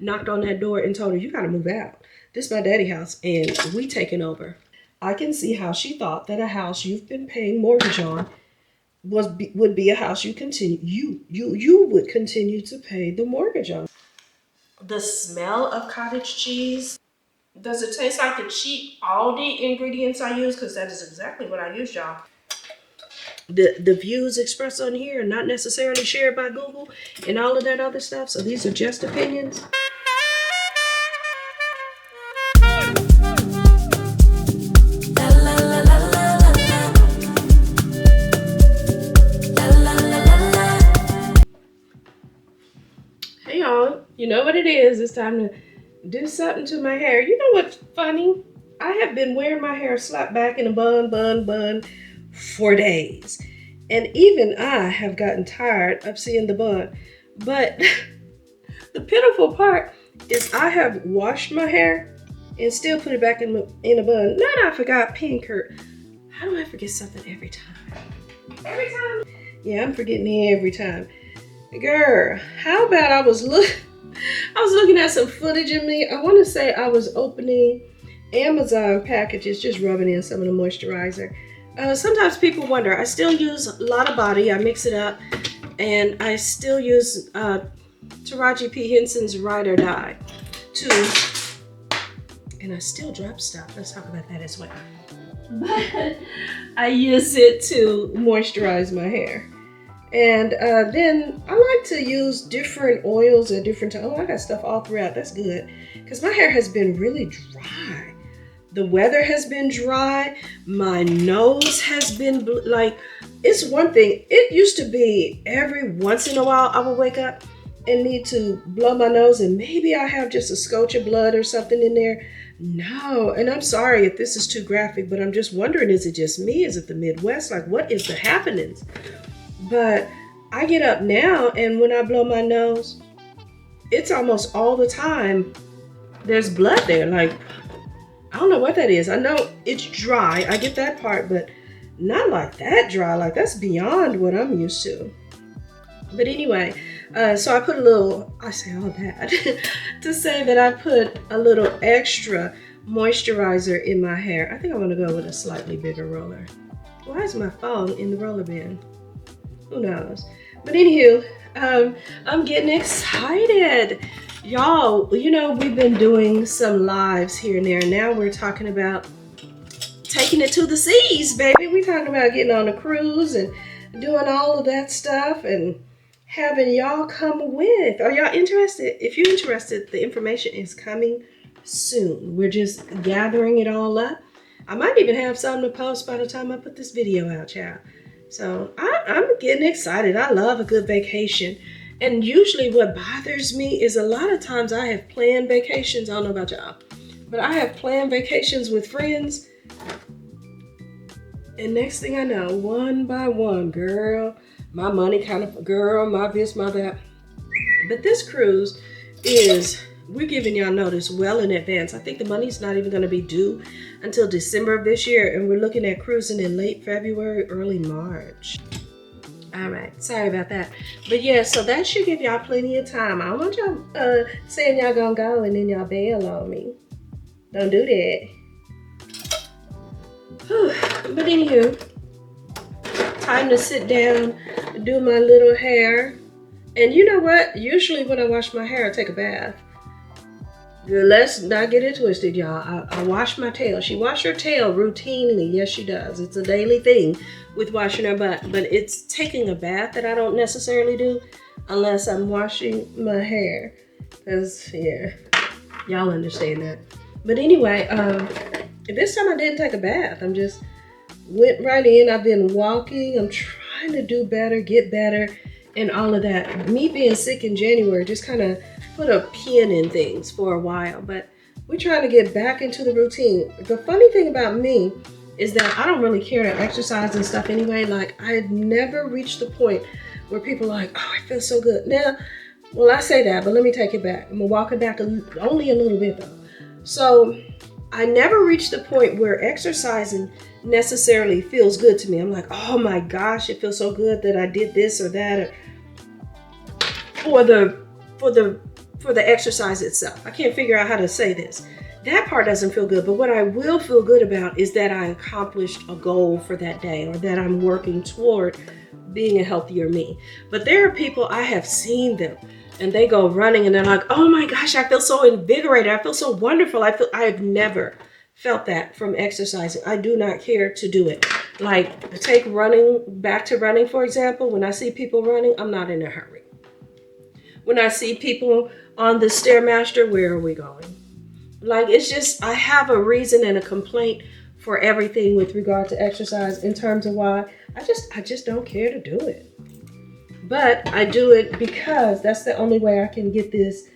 knocked on that door and told her, you gotta move out. This is my daddy house and we taking over. I can see how she thought that a house you've been paying mortgage on would be a house you would continue to pay the mortgage on. The smell of cottage cheese. Does it taste like the cheap Aldi ingredients I use? Because that is exactly what I use, y'all. The views expressed on here are not necessarily shared by Google and all of that other stuff. So these are just opinions. Hey y'all, you know what it is? It's time to do something to my hair. You know what's funny? I have been wearing my hair slapped back in a bun for days. And even I have gotten tired of seeing the bun. But the pitiful part is I have washed my hair and still put it back in a bun. Now I forgot pin curl. How do I forget something every time? Every time? Yeah, I'm forgetting every time. Girl, how about I was looking at some footage of me. I want to say I was opening Amazon packages, just rubbing in some of the moisturizer. Sometimes people wonder, I still use a lot of body. I mix it up, and I still use Taraji P. Henson's Ride or Die too. And I still drop stuff. Let's talk about that as well. But I use it to moisturize my hair. And then I like to use different oils at different times. Oh, I got stuff all throughout. That's good. Because my hair has been really dry. The weather has been dry. My nose has been like, it's one thing. It used to be every once in a while I would wake up and need to blow my nose and maybe I have just a scotch of blood or something in there. No, and I'm sorry if this is too graphic, but I'm just wondering, is it just me? Is it the Midwest? Like, what is the happenings? But I get up now and when I blow my nose, it's almost all the time there's blood there. Like, I don't know what that is. I know it's dry. I get that part, but not like that dry. Like, that's beyond what I'm used to. But anyway, so I put a little, I say all that to say that I put a little extra moisturizer in my hair. I think I'm gonna go with a slightly bigger roller. Why is my phone in the roller bin? Who knows? But anywho, I'm getting excited. Y'all, you know, we've been doing some lives here and there. Now we're talking about taking it to the seas, baby. We're talking about getting on a cruise and doing all of that stuff and having y'all come with. Are y'all interested? If you're interested, the information is coming soon. We're just gathering it all up. I might even have something to post by the time I put this video out, child. So I'm getting excited. I love a good vacation. And usually what bothers me is a lot of times I have planned vacations. I don't know about y'all, but I have planned vacations with friends. And next thing I know, one by one, girl, my money kind of, girl, my this, my that. But this cruise is, we're giving y'all notice well in advance. I think the money's not even going to be due until December of this year. And we're looking at cruising in late February, early March. All right, sorry about that. But yeah, so that should give y'all plenty of time. I don't want y'all saying y'all gonna go and then y'all bail on me. Don't do that. Whew. But anywho, time to sit down, do my little hair. And you know what? Usually when I wash my hair, I take a bath. Let's not get it twisted, y'all. I wash my tail. She washes her tail routinely. Yes, she does. It's a daily thing with washing her butt. But it's taking a bath that I don't necessarily do unless I'm washing my hair. Because, yeah, y'all understand that. But anyway, this time I didn't take a bath. I'm just went right in. I've been walking. I'm trying to do better, get better, and all of that. Me being sick in January just kind of put a pin in things for a while, but we're trying to get back into the routine. The funny thing about me is that I don't really care to exercise and stuff anyway. Like, I had never reached the point where people are like, oh, I feel so good. Now, well, I say that, but let me take it back. I'm gonna walk it back only a little bit though. So I never reached the point where exercising necessarily feels good to me. I'm like, oh my gosh, it feels so good that I did this or that. for the exercise itself. I can't figure out how to say this. That part doesn't feel good, but what I will feel good about is that I accomplished a goal for that day, or that I'm working toward being a healthier me. But there are people, I have seen them, and they go running and they're like, oh my gosh, I feel so invigorated. I feel so wonderful. I have never felt that from exercising. I do not care to do it. Like, take running, back to running, for example. When I see people running, I'm not in a hurry. When I see people on the Stairmaster, where are we going? Like, it's just, I have a reason and a complaint for everything with regard to exercise, in terms of why I just don't care to do it. But I do it because that's the only way I can get this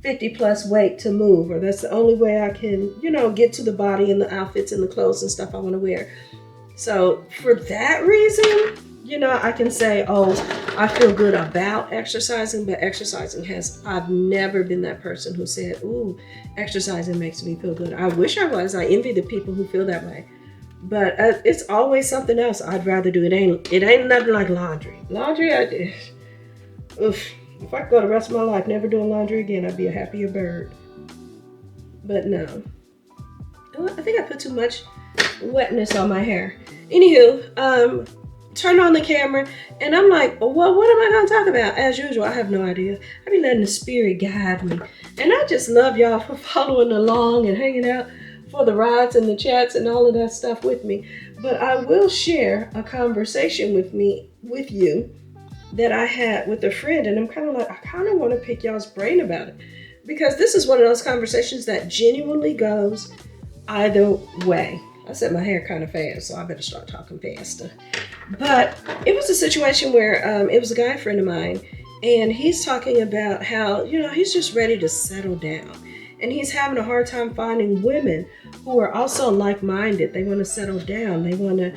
50 plus weight to move, or that's the only way I can, get to the body and the outfits and the clothes and stuff I want to wear. So for that reason, I can say, oh, I feel good about exercising, but I've never been that person who said, ooh, exercising makes me feel good. I wish I was. I envy the people who feel that way. But it's always something else I'd rather do. It ain't nothing like laundry. If I could go the rest of my life never doing laundry again, I'd be a happier bird. But no. I think I put too much wetness on my hair. Anywho, turn on the camera, and I'm like, well, what am I going to talk about? As usual, I have no idea. I be letting the spirit guide me. And I just love y'all for following along and hanging out for the rides and the chats and all of that stuff with me. But I will share a conversation with you that I had with a friend, and I kind of want to pick y'all's brain about it, because this is one of those conversations that genuinely goes either way. I said my hair kind of fast, so I better start talking faster. But it was a situation where it was a guy friend of mine, and he's talking about how, he's just ready to settle down. And he's having a hard time finding women who are also like-minded. They want to settle down. They want to,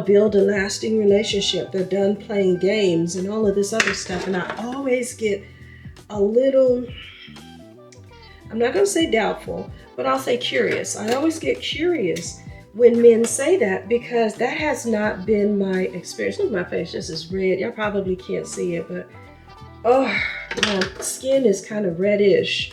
build a lasting relationship. They're done playing games and all of this other stuff. And I always get a little, I'm not going to say doubtful, but I'll say curious. I always get curious when men say that, because that has not been my experience. Look, my face just is red. Y'all probably can't see it, but my skin is kind of reddish,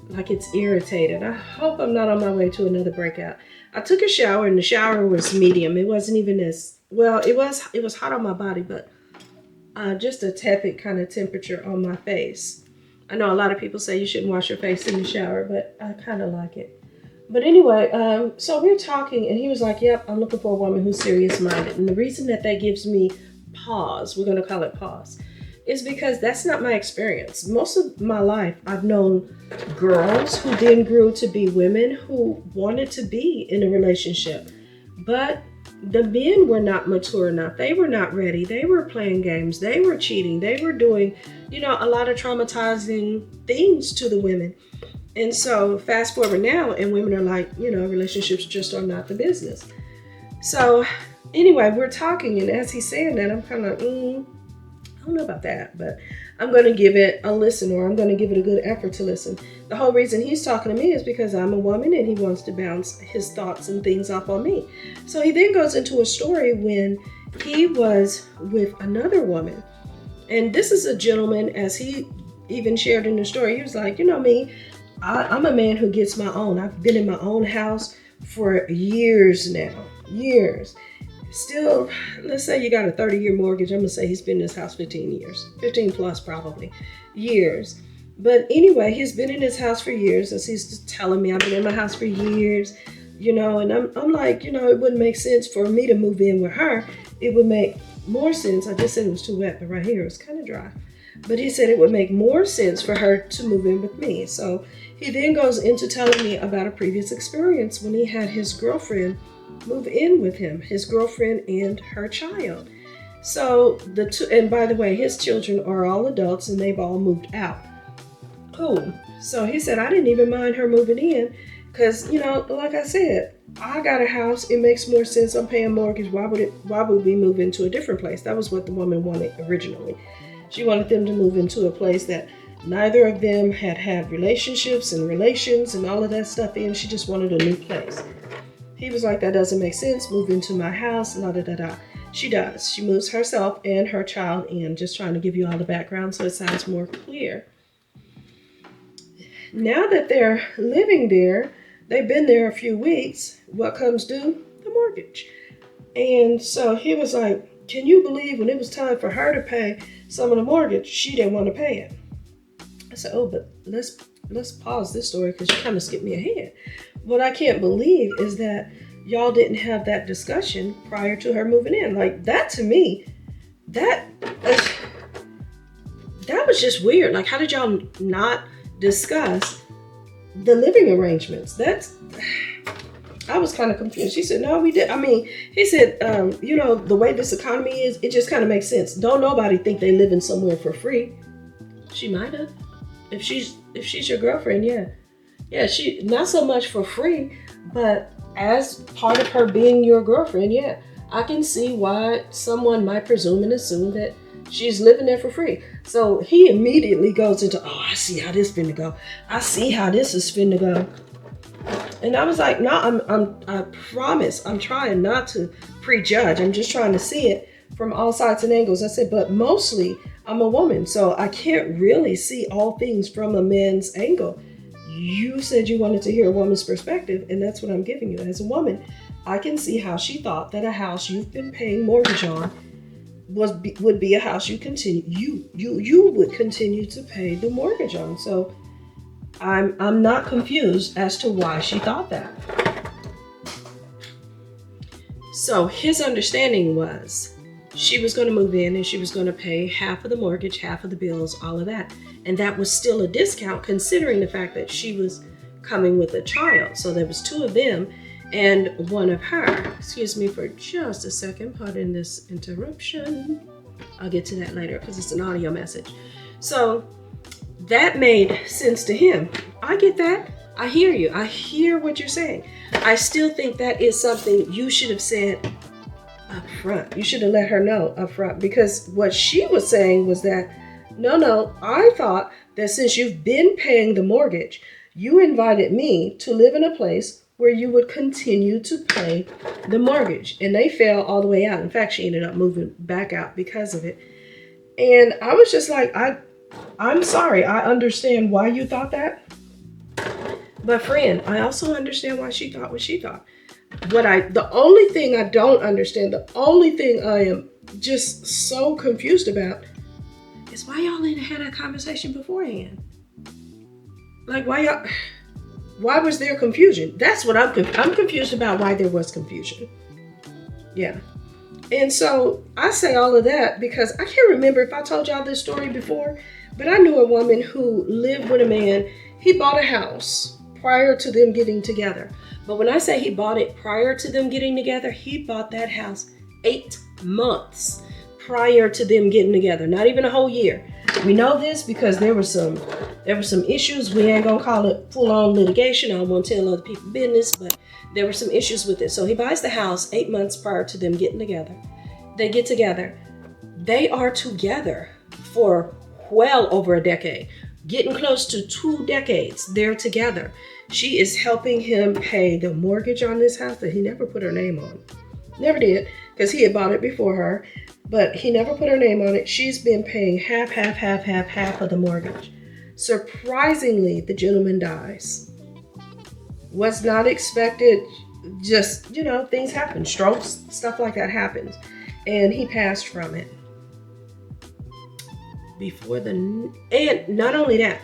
like it's irritated. I hope I'm not on my way to another breakout. I took a shower, and the shower was medium. It wasn't even as, well, it was hot on my body, but just a tepid kind of temperature on my face. I know a lot of people say you shouldn't wash your face in the shower, but I kind of like it. But anyway, so we're talking, and he was like, yep, I'm looking for a woman who's serious-minded. And the reason that gives me pause, we're going to call it pause, is because that's not my experience. Most of my life, I've known girls who then grew to be women who wanted to be in a relationship. But the men were not mature enough. They were not ready. They were playing games. They were cheating. They were doing, a lot of traumatizing things to the women. And so fast forward now, and women are like, relationships just are not the business. So anyway, we're talking, and as he's saying that, I'm kind of like, I don't know about that, but I'm going to give it a listen, or I'm going to give it a good effort to listen. The whole reason he's talking to me is because I'm a woman, and he wants to bounce his thoughts and things off on me. So he then goes into a story when he was with another woman. And this is a gentleman, as he even shared in the story, he was like, me, I'm a man who gets my own. I've been in my own house for years now, years. Still, let's say you got a 30-year mortgage. I'm going to say he's been in his house 15 years, 15 plus probably years. But anyway, he's been in his house for years, as he's just telling me, I've been in my house for years, and I'm like, it wouldn't make sense for me to move in with her. It would make more sense. I just said it was too wet, but right here it's kind of dry. But he said it would make more sense for her to move in with me. So he then goes into telling me about a previous experience when he had his girlfriend move in with him, his girlfriend and her child. So and by the way, his children are all adults and they've all moved out. Cool. So he said, I didn't even mind her moving in because, like I said, I got a house. It makes more sense. I'm paying mortgage. Why would we move into a different place? That was what the woman wanted originally. She wanted them to move into a place that neither of them had relationships and relations and all of that stuff in. She just wanted a new place. He was like, that doesn't make sense. Move into my house, la-da-da-da. She does. She moves herself and her child in, just trying to give you all the background so it sounds more clear. now that they're living there, they've been there a few weeks. What comes due? The mortgage. And so he was like, can you believe when it was time for her to pay some of the mortgage, she didn't want to pay it? I said, oh, but let's pause this story because you kind of skipped me ahead. What I can't believe is that y'all didn't have that discussion prior to her moving in. Like, that to me, that was just weird. Like, how did y'all not discuss the living arrangements? I was kind of confused. She said, no, we did. I mean, he said, the way this economy is, it just kind of makes sense. Don't nobody think they living somewhere for free. She might have. If she's your girlfriend, yeah. Yeah, she not so much for free, but as part of her being your girlfriend, yeah. I can see why someone might presume and assume that she's living there for free. So he immediately goes into, oh, I see how this finna go. I see how this is finna go. And I was like, no, I promise, I'm trying not to prejudge. I'm just trying to see it from all sides and angles. I said, but mostly I'm a woman, so I can't really see all things from a man's angle. You said you wanted to hear a woman's perspective, and that's what I'm giving you. As a woman, I can see how she thought that a house you've been paying mortgage on would be a house you would continue to pay the mortgage on. So I'm not confused as to why she thought that. So his understanding was she was going to move in and she was going to pay half of the mortgage, half of the bills, all of that. And that was still a discount considering the fact that she was coming with a child. So there was two of them and one of her. Excuse me for just a second, pardon this interruption. I'll get to that later because it's an audio message. So that made sense to him. I get that. I hear you. I hear what you're saying. I still think that is something you should have said up front. You should have let her know up front, because what she was saying was that, no, I thought that since you've been paying the mortgage, you invited me to live in a place where you would continue to pay the mortgage. And they fell all the way out. In fact, she ended up moving back out because of it. And I was just like, I'm sorry. I understand why you thought that. But friend, I also understand why she thought what she thought. The only thing I don't understand, the only thing I am just so confused about is why y'all didn't have that conversation beforehand. Like, why was there confusion? That's what I'm confused about, why there was confusion. Yeah. And so I say all of that because I can't remember if I told y'all this story before, but I knew a woman who lived with a man. He bought a house prior to them getting together. But when I say he bought it prior to them getting together, he bought that house 8 months prior to them getting together, not even a whole year. We know this because there were some issues. We ain't gonna call it full-on litigation. I don't want to tell other people business, but there were some issues with it. So he buys the house 8 months prior to them getting together. They get together. They are together for well over a decade, getting close to 2 decades. They're together. She is helping him pay the mortgage on this house that he never put her name on. Never did, because he had bought it before her, but he never put her name on it. She's been paying half of the mortgage. Surprisingly, the gentleman dies. Was not expected. Just, things happen. Strokes, stuff like that happens. And he passed from it. And not only that,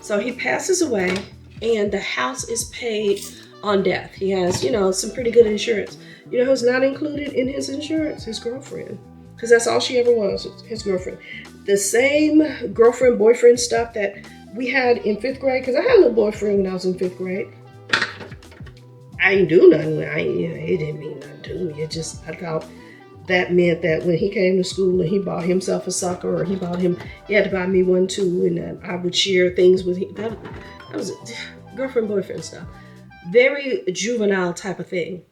so he passes away and the house is paid on death. He has, some pretty good insurance. You know who's not included in his insurance? His girlfriend. Because that's all she ever was, his girlfriend. The same girlfriend-boyfriend stuff that we had in 5th grade, because I had a little boyfriend when I was in 5th grade. I didn't do nothing. It didn't mean nothing to me. I thought that meant that when he came to school and he bought himself a sucker, or he had to buy me one too, and that I would share things with him. That was girlfriend-boyfriend stuff. Very juvenile type of thing.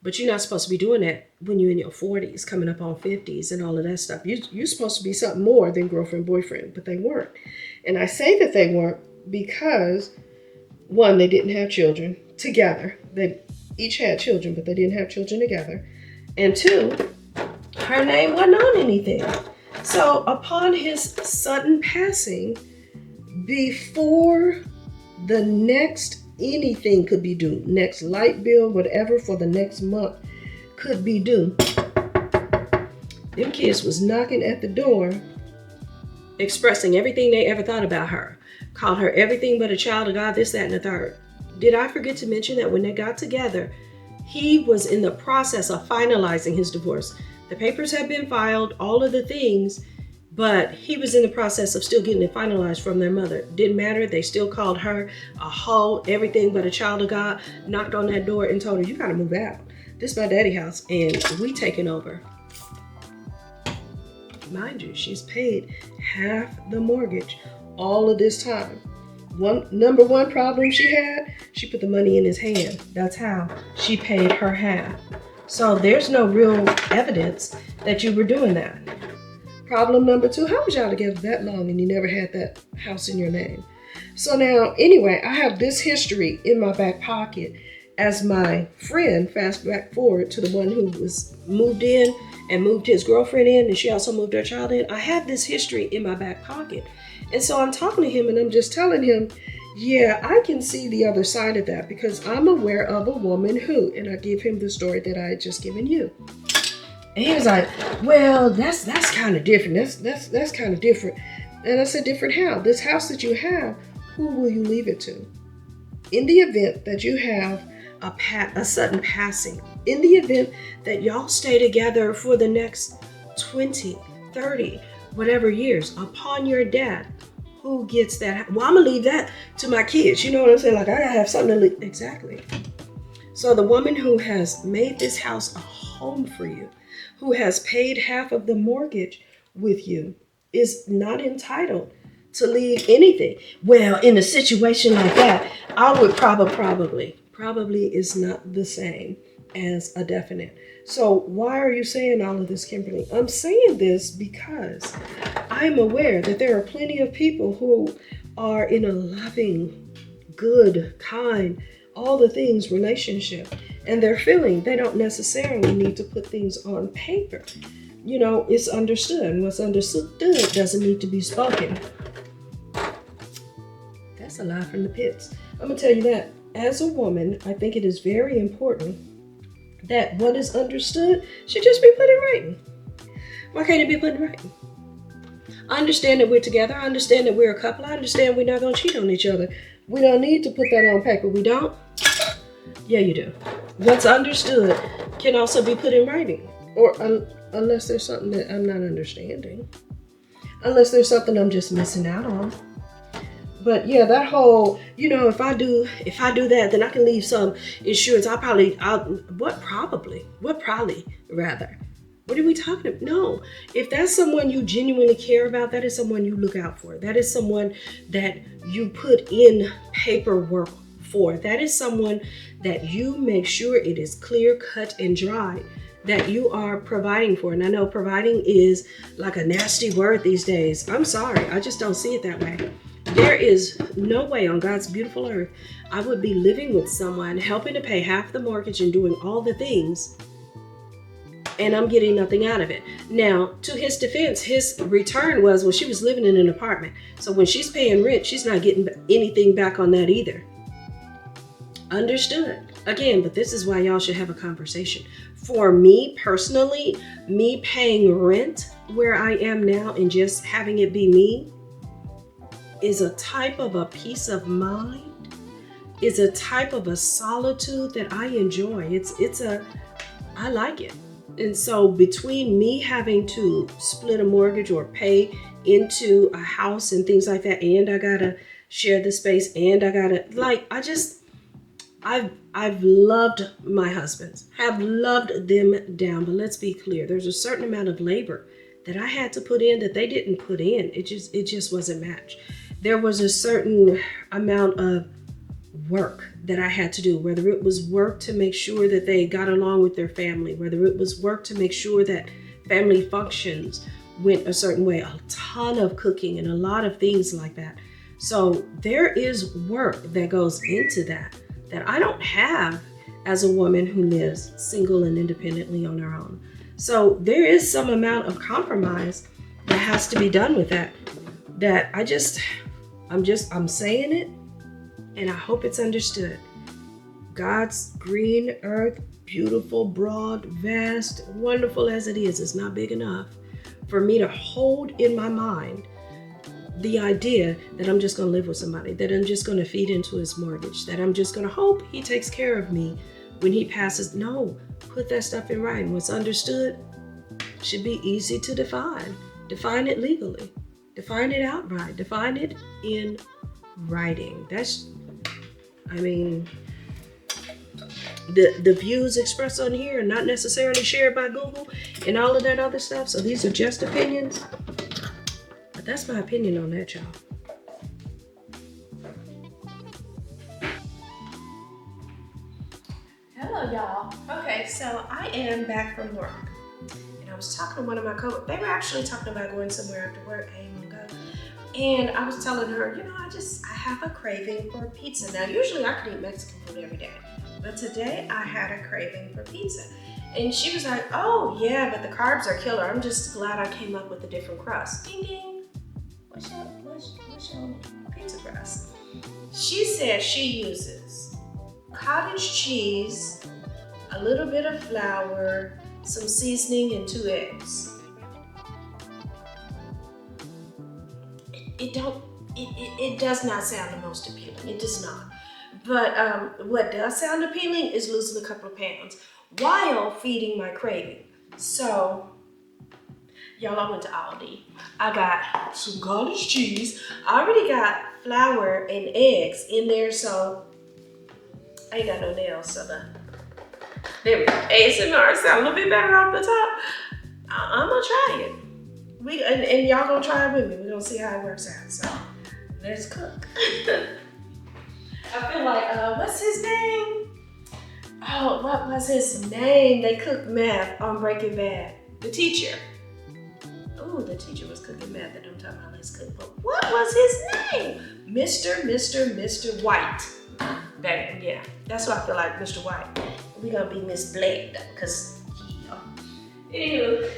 But you're not supposed to be doing that when you're in your 40s, coming up on 50s and all of that stuff. You're supposed to be something more than girlfriend-boyfriend, but they weren't. And I say that they weren't because, one, they didn't have children together. They each had children, but they didn't have children together. And two, her name wasn't on anything. So upon his sudden passing, before The next anything could be due. Next light bill, whatever for the next month could be due. Them kids was knocking at the door, expressing everything they ever thought about her. Called her everything but a child of God, this, that, and the third. Did I forget to mention that when they got together, he was in the process of finalizing his divorce? The papers had been filed, all of the things, but he was in the process of still getting it finalized from their mother. Didn't matter. They still called her a hoe, everything but a child of God, knocked on that door and told her, you got to move out. This is my daddy's house and we taking over. Mind you, she's paid half the mortgage all of this time. Number one problem she had, she put the money in his hand. That's how she paid her half. So there's no real evidence that you were doing that. Problem number two, how was y'all together that long and you never had that house in your name? So now, anyway, I have this history in my back pocket as my friend, fast back forward to the one who was moved in and moved his girlfriend in, and she also moved her child in. I have this history in my back pocket. And so I'm talking to him and I'm just telling him, yeah, I can see the other side of that because I'm aware of a woman who, and I give him the story that I had just given you. And he was like, well, that's kind of different. That's kind of different. And I said, different how? This house that you have, who will you leave it to? In the event that you have a sudden passing, in the event that y'all stay together for the next 20, 30, whatever years, upon your death, who gets that? Well, I'm gonna leave that to my kids. You know what I'm saying? Like, I gotta have something to leave. Exactly. So the woman who has made this house a home for you, who has paid half of the mortgage with you, is not entitled to leave anything. Well, in a situation like that, I would probably is not the same as a definite. So why are you saying all of this, Kimberly? I'm saying this because I'm aware that there are plenty of people who are in a loving, good, kind, all the things relationship, and they're feeling they don't necessarily need to put things on paper. You know, it's understood, and what's understood doesn't need to be spoken. That's a lie from the pits. I'm gonna tell you that. As a woman, I think it is very important that what is understood should just be put in writing. Why can't it be put in writing? I understand that we're together. I understand that we're a couple. I understand we're not going to cheat on each other. We don't need to put that on paper. We don't? Yeah, you do. What's understood can also be put in writing. Or unless there's something that I'm not understanding. Unless there's something I'm just missing out on. But yeah, that whole, you know, if I do that, then I can leave some insurance. What probably, rather. What are we talking about? No, if that's someone you genuinely care about, that is someone you look out for. That is someone that you put in paperwork for. That is someone that you make sure it is clear, cut, and dry that you are providing for. And I know providing is like a nasty word these days. I'm sorry, I just don't see it that way. There is no way on God's beautiful earth I would be living with someone, helping to pay half the mortgage and doing all the things, and I'm getting nothing out of it. Now, to his defense, his return was, well, she was living in an apartment. So when she's paying rent, she's not getting anything back on that either. Understood. Again, but this is why y'all should have a conversation. For me personally, me paying rent where I am now and just having it be me is a type of a peace of mind, is a type of a solitude that I enjoy. I like it. And so between me having to split a mortgage or pay into a house and things like that, and I gotta share the space, and I gotta, I've loved my husbands, have loved them down, but let's be clear, there's a certain amount of labor that I had to put in that they didn't put in. It just wasn't matched. There was a certain amount of work that I had to do, whether it was work to make sure that they got along with their family, whether it was work to make sure that family functions went a certain way, a ton of cooking and a lot of things like that. So there is work that goes into that I don't have as a woman who lives single and independently on her own. So there is some amount of compromise that has to be done with that I'm saying it And I hope it's understood. God's green earth, beautiful, broad, vast, wonderful as it is not big enough for me to hold in my mind the idea that I'm just going to live with somebody, that I'm just going to feed into his mortgage, that I'm just going to hope he takes care of me when he passes. No, put that stuff in writing. What's understood should be easy to define. Define it legally. Define it outright. Define it in writing. The views expressed on here are not necessarily shared by Google and all of that other stuff. So these are just opinions. But that's my opinion on that, y'all. Hello, y'all. Okay, so I am back from work. And I was talking to one of my coworkers. They were actually talking about going somewhere after work. I ain't gonna go. And I was telling her, I have a craving for pizza. Now, usually I could eat Mexican food every day. But today I had a craving for pizza. And she was like, oh, yeah, but the carbs are killer. I'm just glad I came up with a different crust. Ding, ding. What's your pizza crust? She said she uses cottage cheese, a little bit of flour, some seasoning, and 2 eggs. It does not sound the most appealing. It does not. But what does sound appealing is losing a couple of pounds while feeding my craving. So, y'all, I went to Aldi. I got some cottage cheese. I already got flour and eggs in there, so I ain't got no nails. So there we go. ASMR sound a little bit better off the top. I'm gonna try it. And y'all gonna try it with me. We're gonna see how it works out. So let's cook. I feel like, what's his name? Oh, what was his name? They cooked meth on Breaking Bad. The teacher. Oh, the teacher was cooking meth that I'm talking about. Let's cook. But what was his name? Mr. White. Yeah, that's what I feel like, Mr. White. We're gonna be Miss Black though, because, Anywho.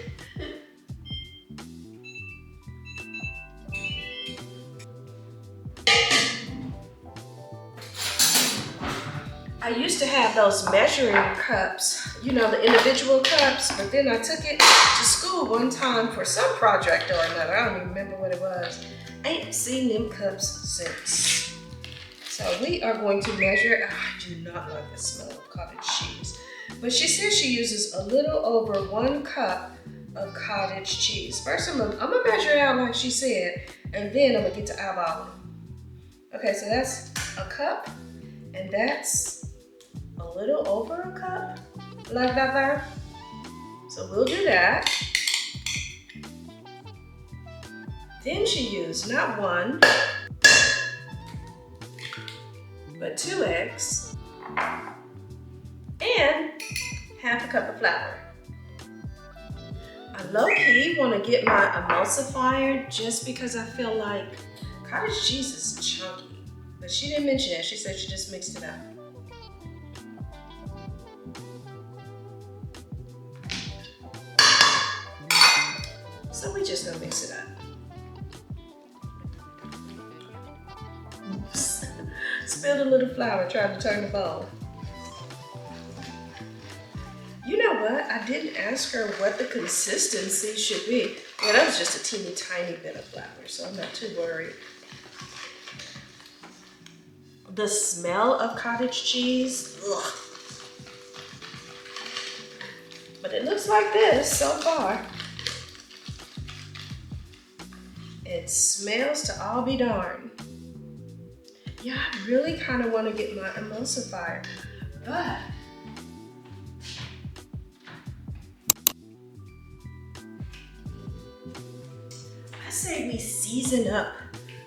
I used to have those measuring cups, the individual cups, but then I took it to school one time for some project or another. I don't even remember what it was. I ain't seen them cups since. So we are going to measure. I do not like the smell of cottage cheese. But she says she uses a little over 1 cup of cottage cheese. First, I'm gonna measure it out like she said, and then I'm gonna get to eyeballing. Okay, so that's a cup, and that's a little over a cup, like that there. So we'll do that. Then she used not 1, but 2 eggs and half a cup of flour. I low-key want to get my emulsifier just because I feel like cottage cheese is chunky. But she didn't mention that. She said she just mixed it up. So we just gonna mix it up. Oops. Spilled a little flour trying to turn the bowl. You know what? I didn't ask her what the consistency should be. Well, that was just a teeny tiny bit of flour, so I'm not too worried. The smell of cottage cheese, ugh. But it looks like this so far. It smells to all be darned. Yeah, I really kind of want to get my emulsifier, but I say we season up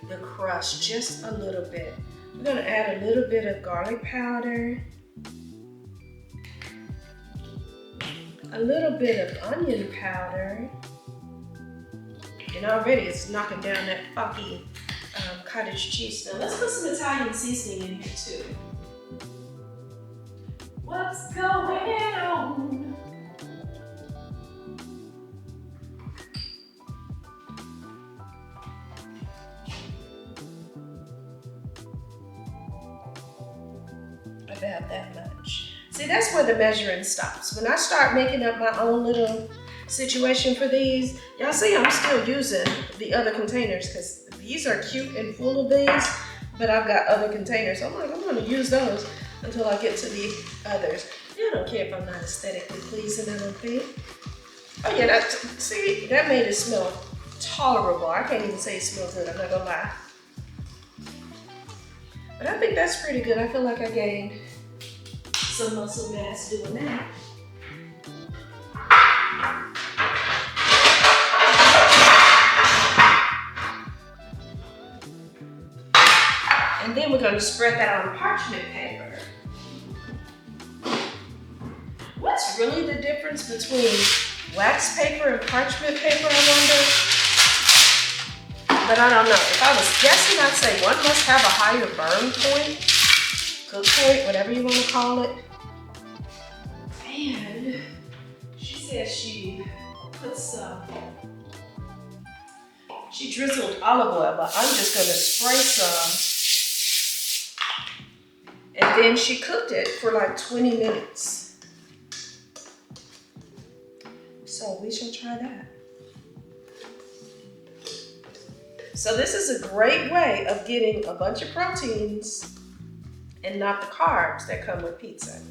the crust just a little bit. We're gonna add a little bit of garlic powder, a little bit of onion powder, and already it's knocking down that funky cottage cheese. Now let's put some Italian seasoning in here too. What's going on? about that much. See, that's where the measuring stops. When I start making up my own little situation for these, y'all see I'm still using the other containers because these are cute and full of these, but I've got other containers. So I'm like, I'm gonna use those until I get to the others. I don't care if I'm not aesthetically pleasing, I don't think. Oh yeah, see, that made it smell tolerable. I can't even say it smells good, I'm not gonna lie. But I think that's pretty good. I feel like I gained some muscle mass doing that. And then we're gonna spread that on parchment paper. What's really the difference between wax paper and parchment paper, I wonder? But I don't know. If I was guessing, I'd say one must have a higher burn point, cook point, whatever you want to call it. And she says she put she drizzled olive oil, but I'm just gonna spray some. And then she cooked it for like 20 minutes. So we shall try that. So this is a great way of getting a bunch of proteins and not the carbs that come with pizza.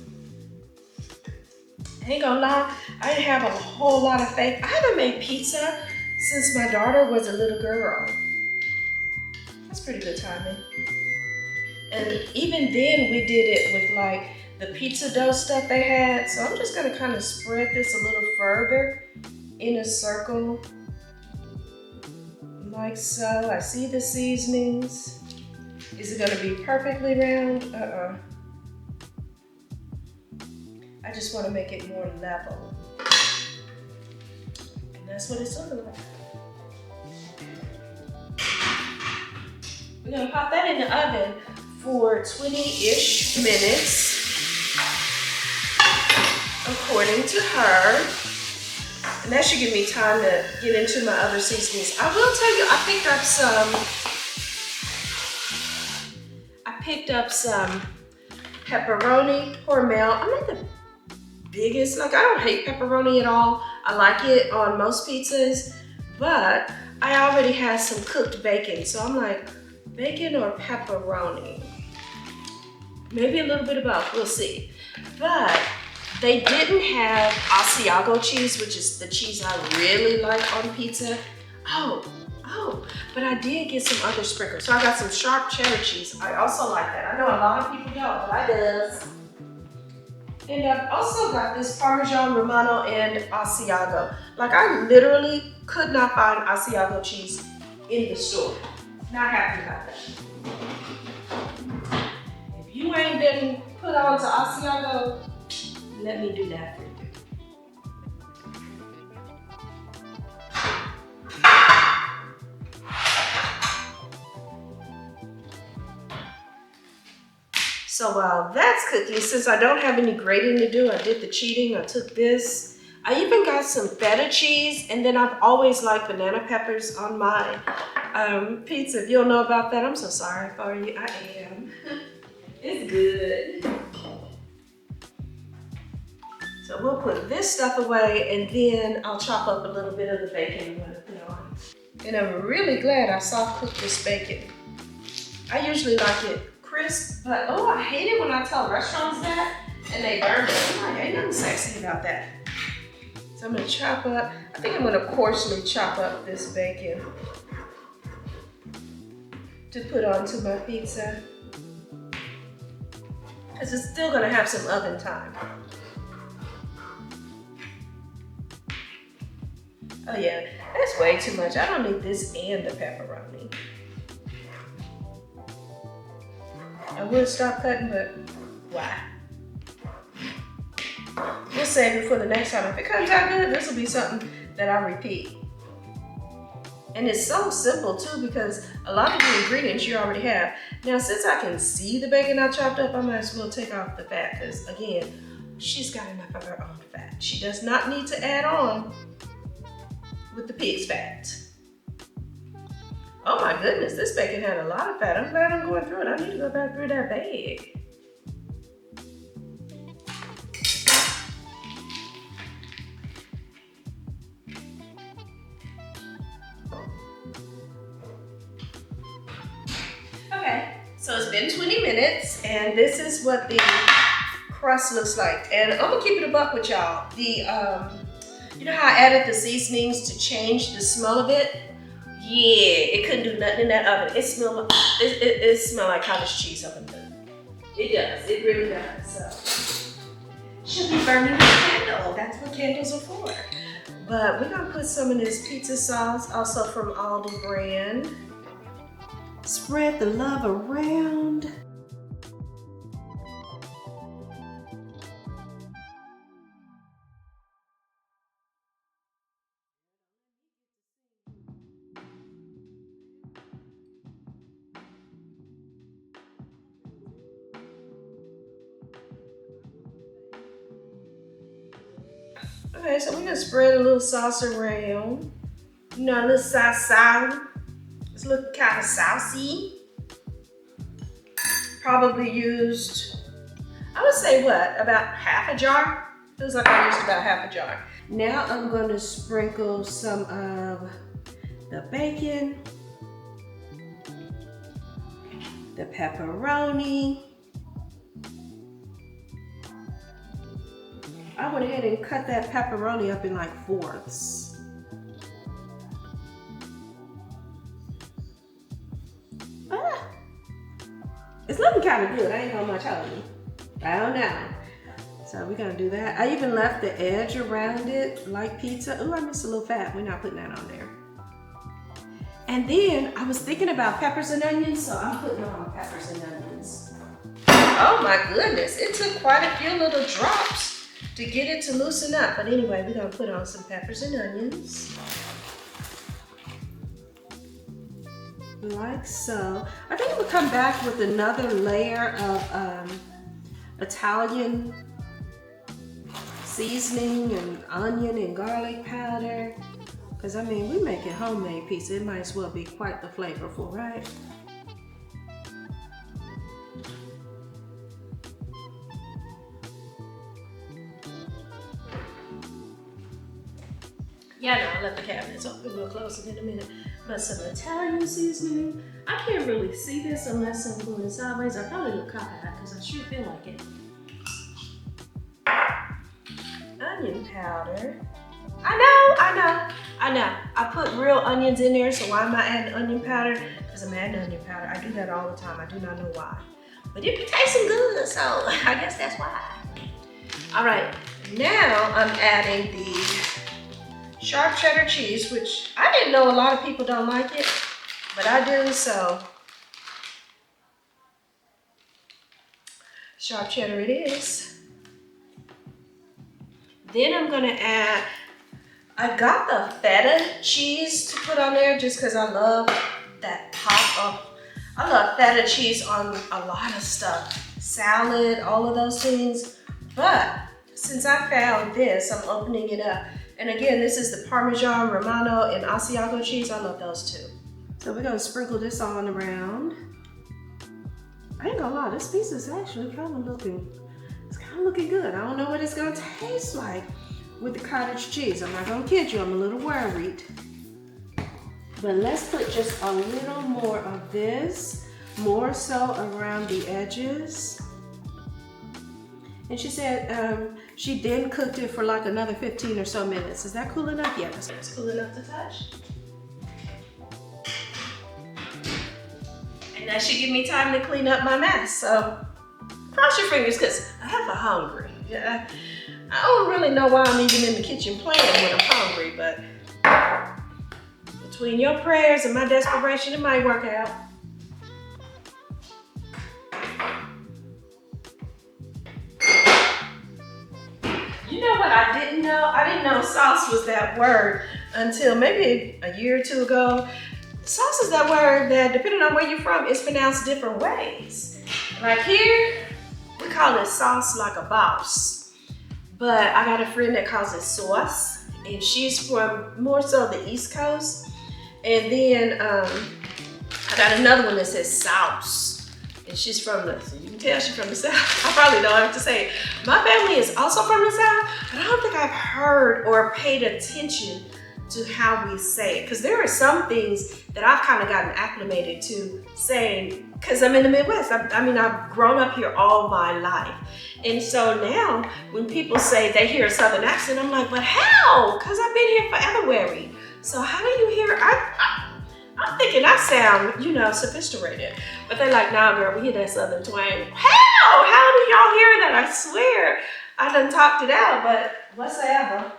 I ain't gonna lie, I didn't have a whole lot of faith. I haven't made pizza since my daughter was a little girl. That's pretty good timing. And even then we did it with like the pizza dough stuff they had. So I'm just gonna kind of spread this a little further in a circle. Like so. I see the seasonings. Is it gonna be perfectly round? I just wanna make it more level. And that's what it's looking like. We're gonna pop that in the oven for 20-ish minutes, according to her. And that should give me time to get into my other seasonings. I will tell you, I picked up some pepperoni hormel. I'm not the biggest, like I don't hate pepperoni at all. I like it on most pizzas, but I already have some cooked bacon. So I'm like, bacon or pepperoni? Maybe a little bit of both, we'll see. But they didn't have Asiago cheese, which is the cheese I really like on pizza. Oh, but I did get some other sprinkles. So I got some sharp cheddar cheese. I also like that. I know a lot of people don't, but I does. And I've also got this Parmesan Romano and Asiago. Like I literally could not find Asiago cheese in the store. Not happy about that. If you ain't been put on to Asiago, let me do that for you. So while that's cooking, since I don't have any grating to do, I did the cheating, I took this. I even got some feta cheese, and then I've always liked banana peppers on my pizza. If you don't know about that, I'm so sorry for you, I am. It's good. So we'll put this stuff away, and then I'll chop up a little bit of the bacon I'm gonna put on. And I'm really glad I soft cooked this bacon. I usually like it crisp, but oh, I hate it when I tell restaurants that and they burn it. I'm like, ain't nothing sexy about that. So I'm gonna chop up, I think I'm gonna coarsely chop up this bacon to put onto my pizza. Because it's still gonna have some oven time. Oh yeah, that's way too much. I don't need this and the pepperoni. I would stop cutting, but why? We'll save it for the next time. If it comes out good, this will be something that I repeat. And it's so simple too, because a lot of the ingredients you already have. Now, since I can see the bacon I chopped up, I might as well take off the fat, because again, she's got enough of her own fat. She does not need to add on with the pig's fat. Oh my goodness, this bacon had a lot of fat. I'm glad I'm going through it. I need to go back through that bag. been 20 minutes, and this is what the crust looks like. And I'm gonna keep it a buck with y'all. You know how I added the seasonings to change the smell of it? Yeah, it couldn't do nothing in that oven. It smelled like cottage cheese up in there. It does, it really does. So, should be burning the candle. That's what candles are for. But we're gonna put some of this pizza sauce, also from Aldi brand. Spread the love around. Okay, so we're gonna spread a little sauce around. You know, a little sauce. It's looking kind of saucy. Probably used, I would say what, about half a jar? Feels like I used about half a jar. Now I'm going to sprinkle some of the bacon, the pepperoni. I went ahead and cut that pepperoni up in like fourths. It's looking kind of good. I ain't gonna much tell you. I don't know. So we're gonna do that. I even left the edge around it like pizza. Ooh, I missed a little fat. We're not putting that on there. And then I was thinking about peppers and onions, so I'm putting on peppers and onions. Oh my goodness, it took quite a few little drops to get it to loosen up. But anyway, we're gonna put on some peppers and onions. Like so. I think we'll come back with another layer of Italian seasoning and onion and garlic powder. Because I mean, we make it homemade pizza. It might as well be quite the flavorful, right? Yeah, no, I left the cabinets open. We'll close it in a minute. But some Italian seasoning. I can't really see this unless I'm going sideways. I probably look cockeyed because I sure feel like it. Onion powder. I know. I put real onions in there, so why am I adding onion powder? Because I'm adding onion powder. I do that all the time. I do not know why. But it be tasting good, so I guess that's why. All right, now I'm adding the sharp cheddar cheese, which I didn't know a lot of people don't like it, but I do, so sharp cheddar it is. Then I'm gonna add, I got the feta cheese to put on there just because I love that pop of, I love feta cheese on a lot of stuff, salad, all of those things. But since I found this, I'm opening it up. And again, this is the Parmesan, Romano, and Asiago cheese. I love those too. So we're gonna sprinkle this on around. I ain't gonna lie, this pizza is actually kind of looking good. I don't know what it's gonna taste like with the cottage cheese. I'm not gonna kid you, I'm a little worried. But let's put just a little more of this, more so around the edges. And she said she then cooked it for like another 15 or so minutes. Is that cool enough? Yes. It's cool enough to touch. And that should give me time to clean up my mess. So cross your fingers because I have a hungry. Yeah, I don't really know why I'm even in the kitchen playing when I'm hungry, but between your prayers and my desperation, it might work out. You know what I didn't know? I didn't know sauce was that word until maybe a year or two ago. Sauce is that word that, depending on where you're from, it's pronounced different ways. Like here, we call it sauce like a boss. But I got a friend that calls it sauce, and she's from more so the East Coast. And then I got another one that says sauce, and she's from the, so you can tell she's from the South. I probably don't have to say it. My family is also from the South, but I don't think I've heard or paid attention to how we say it. Because there are some things that I've kind of gotten acclimated to saying because I'm in the Midwest. I mean, I've grown up here all my life. And so now when people say they hear a Southern accent, I'm like, but how? Because I've been here forever. So how do you hear, I'm thinking I sound, you know, sophisticated. But they're like, nah, girl, we hear that Southern twang. How? How do y'all hear that? I swear. I done talked it out, but whatsoever.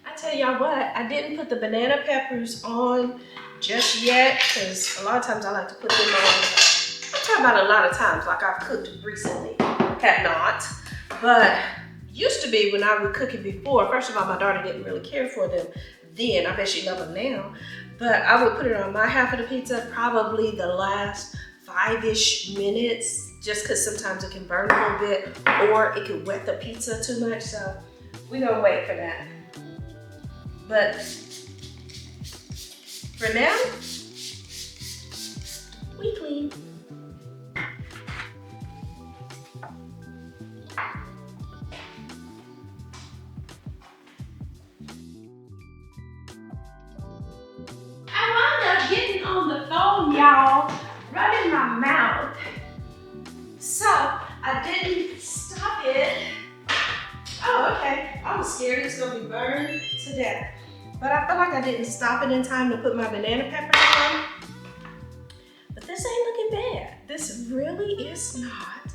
I tell y'all what, I didn't put the banana peppers on just yet, because a lot of times I like to put them on. I'm talking about a lot of times, like I've cooked recently, have not. But used to be when I would cook it before. First of all, my daughter didn't really care for them then. I bet she loves them now. But I would put it on my half of the pizza, probably the last 5-ish minutes, just because sometimes it can burn a little bit, or it could wet the pizza too much. So we're gonna wait for that. But for now, we clean. I wound up getting on the phone, y'all, running my mouth. So I didn't stop it. Oh, okay. I was scared it's gonna be burned to death. But I feel like I didn't stop it in time to put my banana peppers on. But this ain't looking bad. This really is not.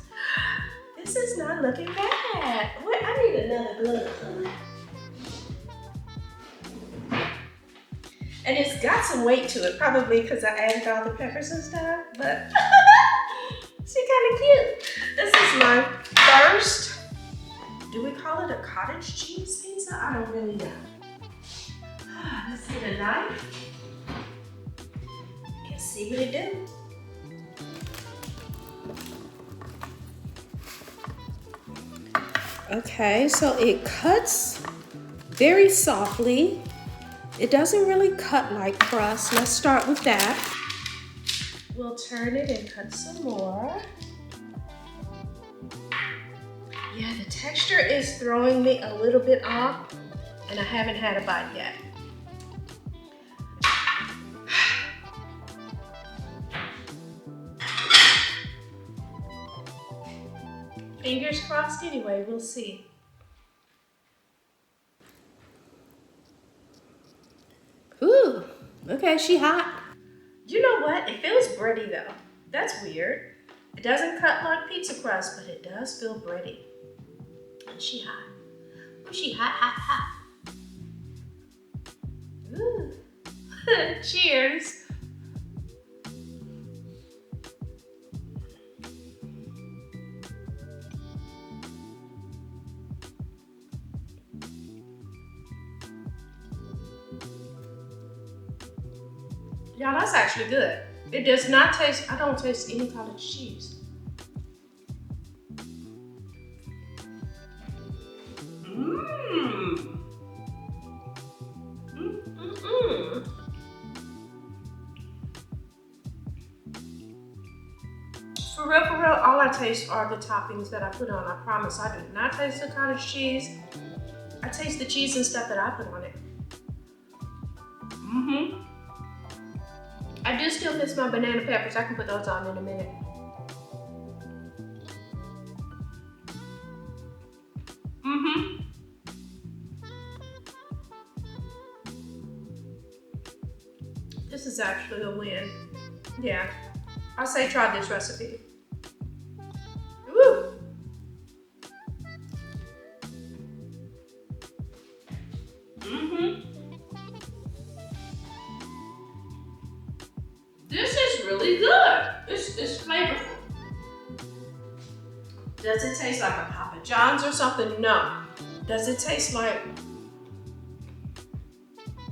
This is not looking bad. Wait, I need another glove. And it's got some weight to it, probably because I added all the peppers and stuff, but she's kind of cute. This is my first, do we call it a cottage cheese pizza? I don't really know. Let's get a knife and see what it do. Okay, so it cuts very softly. It doesn't really cut like crust. Let's start with that. We'll turn it and cut some more. Yeah, the texture is throwing me a little bit off, and I haven't had a bite yet. Fingers crossed anyway, we'll see. Ooh, okay, she hot. You know what? It feels bready though. That's weird. It doesn't cut like pizza crust, but it does feel bready. And she hot. Ooh, she hot, hot, hot. Ooh. Cheers. Y'all, that's actually good. It does not taste, I don't taste any cottage cheese. Mmm. Mm-mm-mm. For real, all I taste are the toppings that I put on. I promise I do not taste the cottage cheese. I taste the cheese and stuff that I put on it. Mm-hmm. I do still miss my banana peppers. I can put those on in a minute. Mm-hmm. This is actually a win. Yeah. I say try this recipe. Woo! Mm-hmm. This is really good. It's flavorful. Does it taste like a Papa John's or something? No. Does it taste like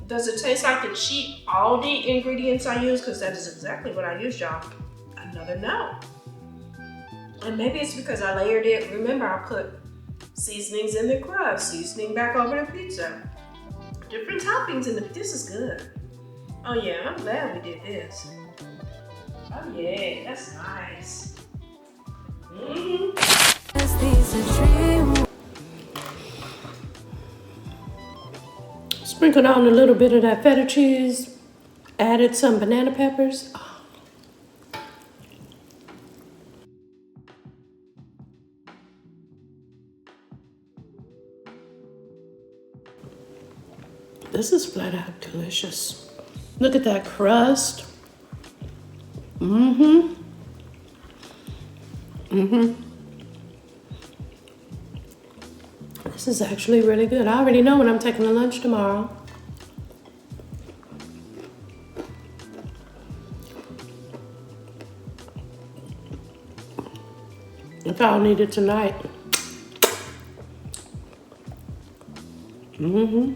the cheap Aldi ingredients I use? Because that is exactly what I use, y'all. Another no. And maybe it's because I layered it. Remember, I put seasonings in the crust, seasoning back over the pizza. Different toppings in the, this is good. Oh yeah, I'm glad we did this. Oh yeah, that's nice. Mm-hmm. Sprinkled on a little bit of that feta cheese Added some banana peppers. Oh. This is flat out delicious. Look at that crust. Mm-hmm. Mm-hmm. This is actually really good. I already know when I'm taking to lunch tomorrow. That's all I needed tonight. Mm-hmm.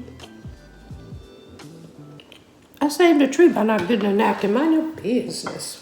I saved a tree by not getting a napkin. Mind your business.